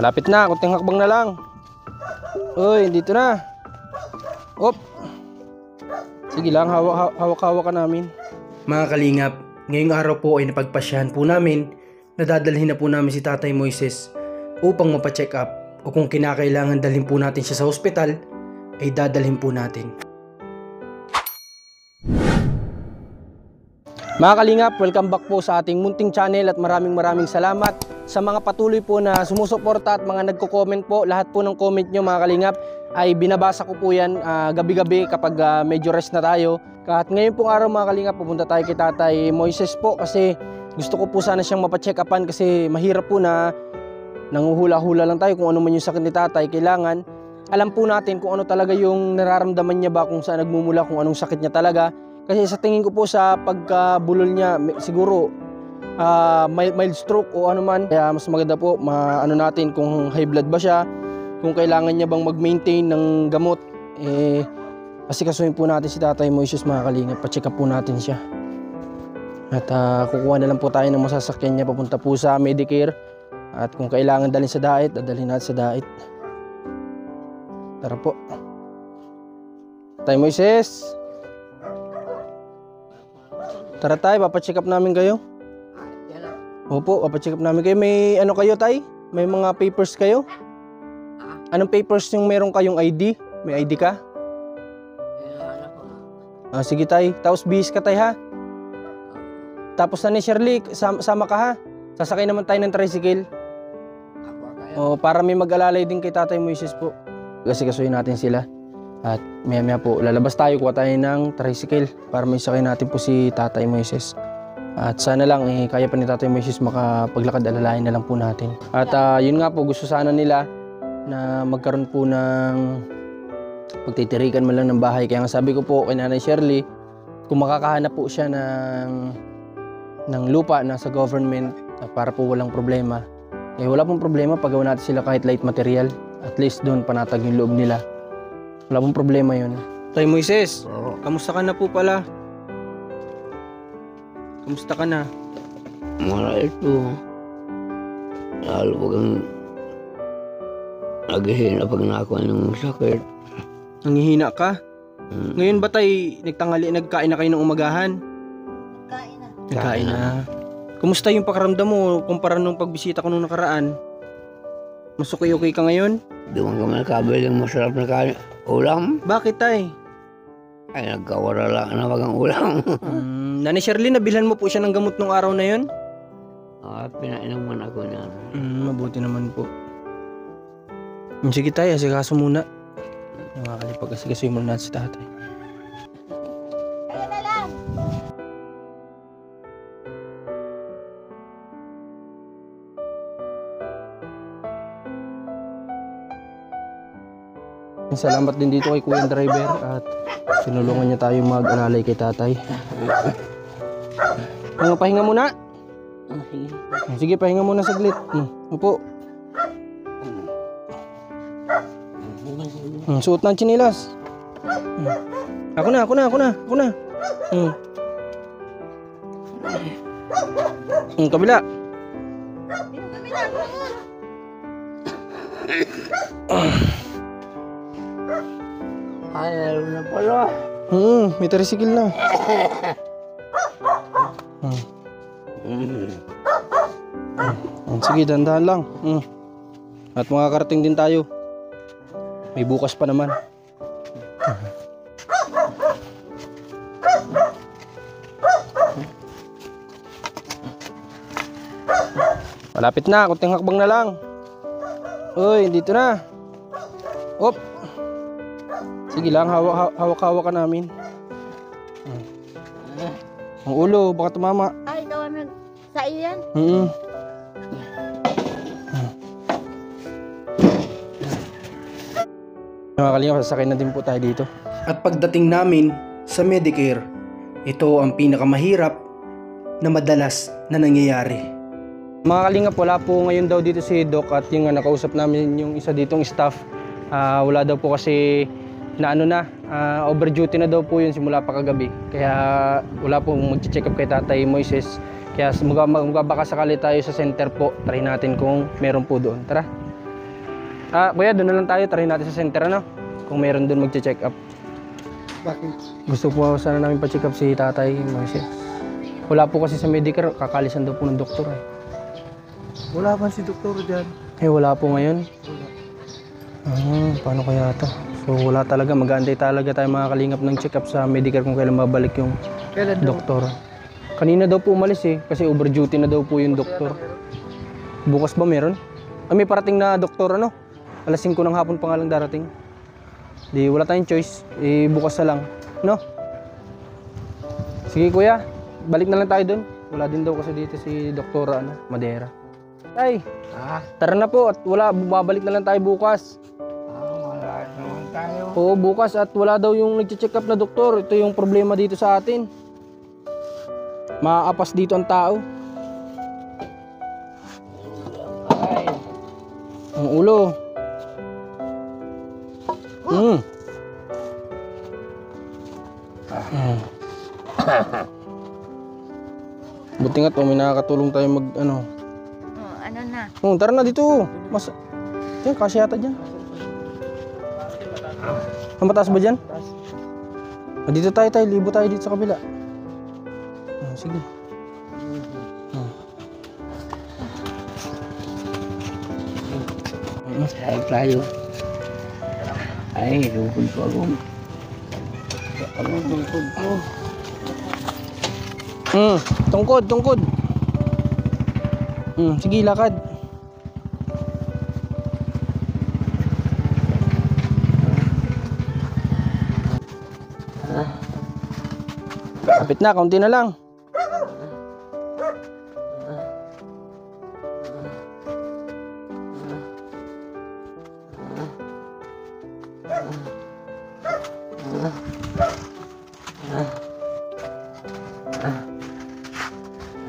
Malapit na, kunting hakbang na lang. Uy, dito na. Op. Sige lang, hawak-hawak ka namin. Mga kalingap, ngayong araw po ay napagpasyahan po namin na dadalhin na po namin si Tatay Moises upang mapacheck up, o kung kinakailangan dalhin po natin siya sa ospital ay dadalhin po natin. Mga kalingap, welcome back po sa ating munting channel at maraming salamat sa mga patuloy po na sumusuporta at mga nagko-comment po. Lahat po ng comment nyo mga kalingap ay binabasa ko po yan gabi-gabi kapag medyo rest na tayo. At ngayon pong araw mga kalingap, pupunta tayo kay Tatay Moises po kasi gusto ko po sana siyang mapacheck upan kasi mahirap po na nanguhula-hula lang tayo kung ano man yung sakit ni Tatay. Kailangan alam po natin kung ano talaga yung nararamdaman niya ba, kung saan nagmumula, kung anong sakit niya talaga. Kasi sa tingin ko po sa pagkabulol niya, siguro mild stroke o ano man. Kaya mas maganda po ano natin kung high blood ba siya, kung kailangan niya bang mag-maintain ng gamot. Kasi kasuhin po natin si Tatay Moises mga kalingap, pa-check up po natin siya. At kukuha na lang po tayo ng masasakyan niya papunta po sa Medicare. At kung kailangan dalhin sa DAIT, dadalhin natin sa DAIT. Tara po. Tatay Moises, tara tayo, papacheck up namin kayo. Opo, papacheck up namin kayo. May ano kayo, Tay? May mga papers kayo? Anong papers yung meron kayong ID? May ID ka? Sige, Tay. Tapos bihis ka, Tay, ha? Tapos na ni Shirley, sama ka, ha? Sasakay naman tayo ng tricycle. Para may mag-alalay din kay Tatay Moises po. Kasi kasuhin natin sila. At maya po, lalabas tayo, kuha tayo ng tricycle para may sakay natin po si Tatay Moises. At sana lang, kaya pa ni Tatay Moises makapaglakad, alalahin na lang po natin. At yun nga po, gusto sana nila na magkaroon po ng pagtitirikan man lang ng bahay. Kaya nga sabi ko po kay Nanay Shirley, kung makakahanap po siya ng lupa na sa government para po walang problema, wala pong problema paggawa natin sila kahit light material. At least doon panatag yung loob nila. Wala pong problema yun. Tay Moises, kamusta ka na po pala? Kamusta ka na? Mara ito. Lalo pag ang naghihina pag nakuha ng sakit. Nanghihina ka? Ngayon ba tay, nagkain na kayo ng umagahan? Nagkain na. Kumusta yung pakaramdam mo kumpara nung pagbisita ko nung nakaraan? Mas okay ka ngayon? Doon kami nakabili ng masarap na ulam. Bakit tay? Ay, nagkawala lang na wag ang ulam. Nanay Shirley, nabilhan mo po siya ng gamot nung araw na yun? Pinainom man ako niyan. Mabuti naman po. Sige tayo, asikaso muna. Nakakalipag, asikasuhin muna natin si Tatay. Kaya na lang! Salamat din dito kay Kuya Driver at sinulungan niya tayo mag-alalay kay Tatay. Pahinga muna. Sige, pahinga muna saglit. Upo. Suot na ang tsinilas. Ako na. Kabila. Ay, lalo na pala. May tricycle na. Sige, dandahan lang. At makakarating din tayo. May bukas pa naman. Malapit na, kunting hakbang na lang. Uy, dito na. Op. Sige lang, hawak-hawak ka namin. Ang ulo, baka tumama. Ay, gawa mo sa iyan? Mga kalingap, sasakay na din po tayo dito. At pagdating namin sa Medicare, ito ang pinakamahirap na madalas na nangyayari. Mga kalingap, wala po ngayon daw dito si Doc at yung nakausap namin yung isa ditong staff. Wala daw po kasi over duty na daw po yun simula pa kagabi. Kaya wala po mag-check up kay Tatay Moises. Kaya magbabaka sakali tayo sa center po. Try natin kung meron po doon. Tara. Kuya, doon na lang tayo. Try natin sa center, ano? Kung meron doon magche-check up. Bakit? Gusto po sana namin pa-check up si Tatay Moises. Wala po kasi sa Medicare, kakalisan daw po ng doktor eh. Wala ba si doktor dyan? Wala po ngayon. Wala. Paano kaya ito? So wala talaga, mag-aantay talaga tayo mga kalingap ng check up sa Medicare kung kailan babalik yung Kailan daw? doktor. Kanina daw po umalis eh, kasi over duty na daw po yung doktor. Bukas ba meron? May parating na doktor ano? Alas 5 ng hapon pa nga lang darating. Di wala tayong choice, bukas na lang, no? Sige kuya, balik na lang tayo dun. Wala din daw kasi dito si Doktora Madera. Ay, tara na po at babalik na lang tayo bukas. Wala naman tayo. Oo, bukas at wala daw yung nag-check up na doktor. Ito yung problema dito sa atin. Maapas dito ang tao. Ay, Ang ulo. Buti nga may nakakatulong tayo mag ano. Ano na? Tara na dito. Yan, kasya yata dyan. Ang mataas ba dyan? Dito tayo, libo tayo dito sa kabila. Sige. ay tayo. Ay, lukod ko ako. Anong lukod ko? Tungkod. Sige, lakad. Kapit na, kaunti na lang.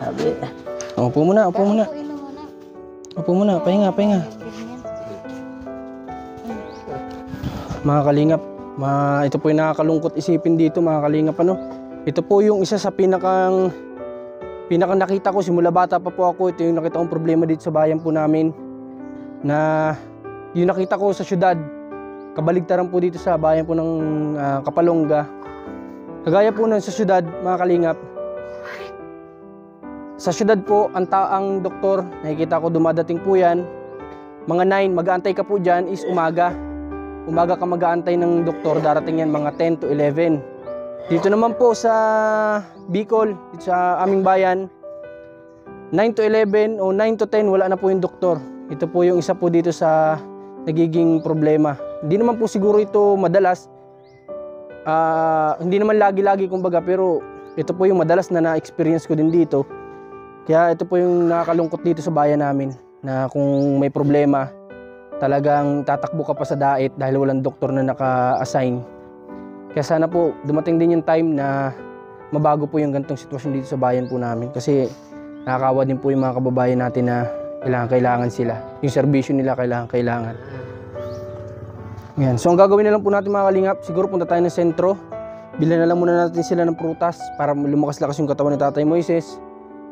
Sabi, Upo muna. Upuin mo muna. Upo muna, pahinga. Ganyan. Mga kalingap, ito po yung nakakalungkot isipin dito mga kalingap ano. Ito po yung isa sa pinakang nakita ko simula bata pa po ako. Ito yung nakita kong problema dito sa bayan po namin. Na yung nakita ko sa syudad, kabaligtaran po dito sa bayan po ng Kapalongga. Kagaya po nun sa syudad mga kalingap. Sa syudad po, ang doktor, nakikita ko dumadating po yan. Mga 9, mag-aantay ka po dyan is umaga. Umaga ka mag-aantay ng doktor, darating yan mga 10 to 11. Dito naman po sa Bicol, dito sa aming bayan, 9 to 11 o 9 to 10, wala na po yung doktor. Ito po yung isa po dito sa nagiging problema. Hindi naman po siguro ito madalas, hindi naman lagi-lagi kumbaga, pero ito po yung madalas na na-experience ko din dito. Kaya ito po yung nakakalungkot dito sa bayan namin, na kung may problema, talagang tatakbo ka pa sa dait dahil walang doktor na naka-assign. Kaya sana po dumating din yung time na mabago po yung ganitong sitwasyon dito sa bayan po namin. Kasi nakakawa din po yung mga kababayan natin na kailangan sila. Yung serbisyo nila kailangan. Yan. So ang gagawin na lang po natin mga kalingap, siguro punta tayo ng sentro. Bilhan na lang muna natin sila ng prutas para lumakas-lakas yung katawan ni Tatay Moises.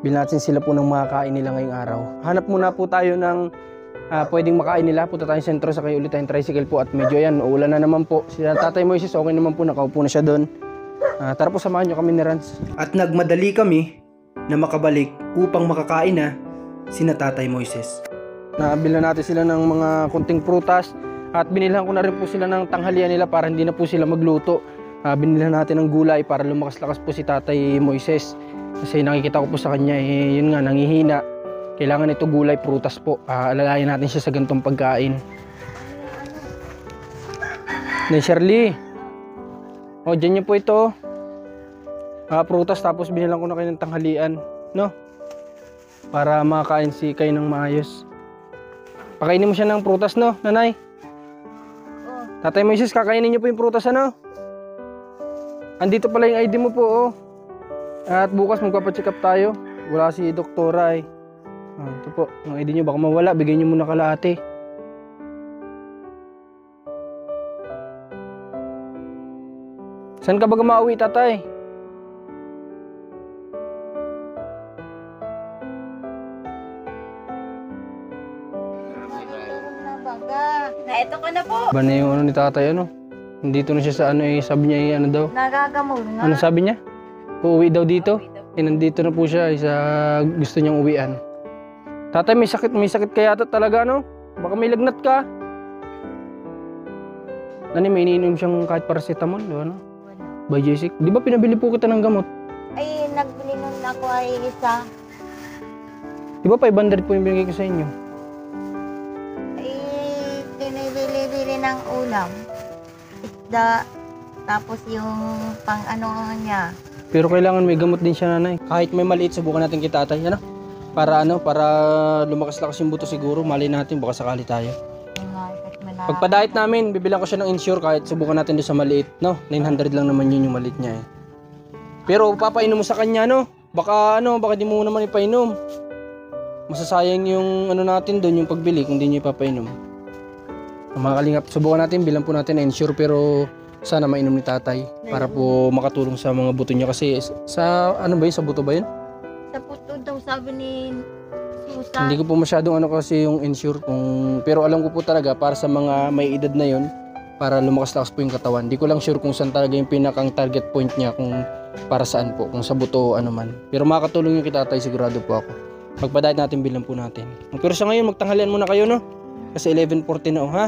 Bilhan natin sila po ng makakain nila ngayong araw. Hanap muna po tayo ng pwedeng makain nila. Punta tayong sentro, sakay ulit tayong tricycle po. At medyo yan, uulan na naman po. Si Tatay Moises okay naman po, nakaupo na siya doon. Tara po, samahan nyo kami ni Rans. At nagmadali kami na makabalik upang makakain na sina Tatay Moises. Nabilhan natin sila ng mga kunting prutas. At binilhan ko na rin po sila ng tanghalian nila para hindi na po sila magluto. Binilhan natin ng gulay para lumakas-lakas po si Tatay Moises. Kasi nakikita ko po sa kanya, yun nga, nangihina. Kailangan ito gulay, prutas po. Alalayan natin siya sa ganitong pagkain. Shirley. Dyan niyo po ito. Prutas, tapos binilang ko na kayo ng tanghalian. No? Para makakain kayo ng maayos. Pakainin mo siya ng prutas, no, nanay? Tatay Moises, kakainin niyo po yung prutas, ano? Andito pala yung ID mo po, oh. At bukas magpapacheck up tayo. Wala si doktora eh. Ito po, yung ID nyo baka mawala. Bigay nyo muna kalahati. Saan ka ba gumauwi, tatay? Na baga. Na ito ka na po. Ba na yung ano ni tatay, ano? Nandito na siya sa ano eh, sabi niya eh, ano daw? Nagagamol nga. Ano sabi niya? Uuwi daw dito? Eh, nandito na po siya, sa gusto niyang uwian. Tatay, may sakit kaya ito talaga, no? Baka may lagnat ka. Nani, may iniinom siyang kahit paracetamol, ano? Wala. By Jessic. Di ba pinabili po kita ng gamot? Ay, nagbili nun ako ay isa. Di ba 500 po yung binigay ko sa inyo? Ay, binibili-bili ng ulam. Isda. Tapos yung pang ano niya. Pero kailangan may gamot din siya, nanay. Kahit may maliit, subukan natin kay tatay, ano? Para lumakas-lakas yung buto siguro. Malay natin, baka sakali tayo. Pagpa-diet namin, bibilang ko siya ng insure kahit subukan natin doon sa maliit, no? 900 lang naman yun yung maliit niya eh. Pero papainom mo sa kanya, no? Baka di mo naman ipainom. Masasayang yung ano natin doon, yung pagbili kung di niyo ipapainom. Mga kalingap, subukan natin, bilang po natin na insure pero sana mainom ni tatay para po makatulong sa mga buto niya kasi sa ano ba yun, sa buto ba yun? Sa puto daw sabi ni Susan. Hindi ko po masyadong ano kasi yung insure pero alam ko po talaga para sa mga may edad na yun para lumakas-lakas po yung katawan. Hindi ko lang sure kung saan talaga yung pinakang target point niya kung para saan po, kung sa buto o ano man. Pero makakatulong yung kita tatay, sigurado po ako. Pagpa-diet natin bilang po natin. Pero sa ngayon magtanghalian muna kayo, no? Kasi 11:40 na ha.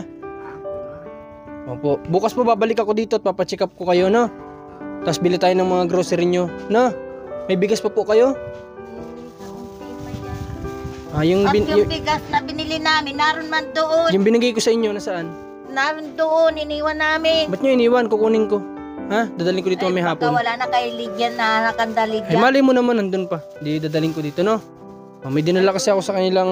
Opo. Bukas po babalik ako dito at papacheck up ko kayo, no? Tapos bili tayo ng mga grocery nyo, no? May bigas pa po kayo? Yung, At yung bigas na binili namin, naroon man doon. yung binigay ko sa inyo, nasaan? Naroon doon, iniwan namin. Ba't nyo iniwan? Kukunin ko. Ha? Dadalhin ko dito may Baka hapon. wala na kay Lydia na nakandali Eh, malay mo naman nandun pa. Di dadalhin ko dito, no? May dinala kasi ako sa kanilang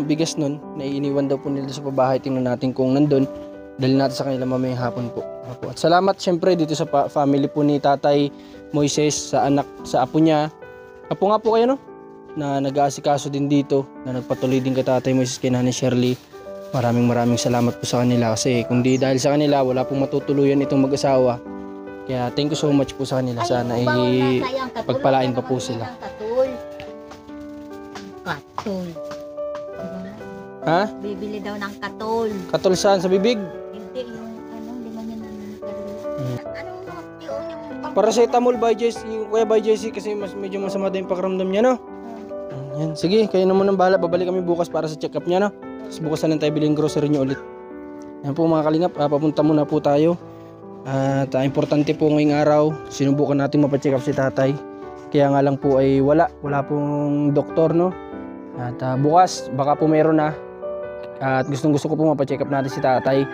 bigas nun. Na iniwan daw po nila sa pabahay. Tingnan natin kung nandun. Dalhin natin sa kanila mamayang hapon po. At salamat syempre dito sa family po ni Tatay Moises, sa anak, sa apo niya. Apo nga po kayo, no? Na nag-aasikaso din dito. Na nagpatuloy din kay Tatay Moises, kay Nanay Shirley. Maraming salamat po sa kanila. Kasi kung di dahil sa kanila, wala pong matutuluyan itong mag-asawa. Kaya thank you so much po sa kanila. Sana pagpalain pa po sila. Katul. Ha? Bibili daw ng katul. Katol saan? Sa bibig? Hindi, yung hindi man yun namin. Anong yun yung Paracetamol by Jesse, kuya by Jesse kasi medyo masama din yung pakiramdam niya, no? Yan. Sige, kayo naman ang bahala. Babalik kami bukas para sa check-up niya, no? Tapos bukas na lang tayo bilhin grocery niyo ulit. Yan po mga kalingap, papunta muna po tayo. At importante po ngayong araw, sinubukan natin mapacheck up si tatay. Kaya nga lang po ay wala pong doktor, no? At bukas, baka po meron na. At gustong ko po mapacheck up natin si tatay.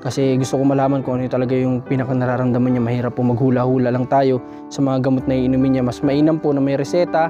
Kasi gusto ko malaman kung ano talaga yung pinaka nararamdaman niya. Mahirap po maghula-hula lang tayo sa mga gamot na iinumin niya. Mas mainam po na may reseta.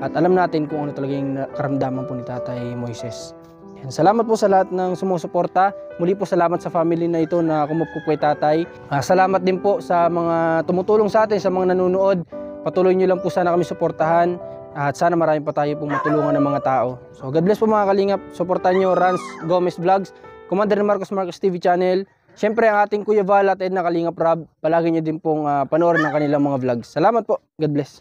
At alam natin kung ano talaga yung karamdaman po ni Tatay Moises. Yan. Salamat po sa lahat ng sumusuporta. Muli po salamat sa family na ito na kumukup kay tatay. Salamat din po sa mga tumutulong sa atin, sa mga nanonood. Patuloy nyo lang po sana kami suportahan. At sana marami pa tayo pong matulungan ng mga tao. So God bless po mga kalingap. Suportahan nyo Rans Gomez Vlogs, Commander Marcos TV channel. Siyempre ang ating Kuya Val at Edna Kalingap Rob. Palagi nyo din pong panoorin ng kanilang mga vlogs. Salamat po. God bless.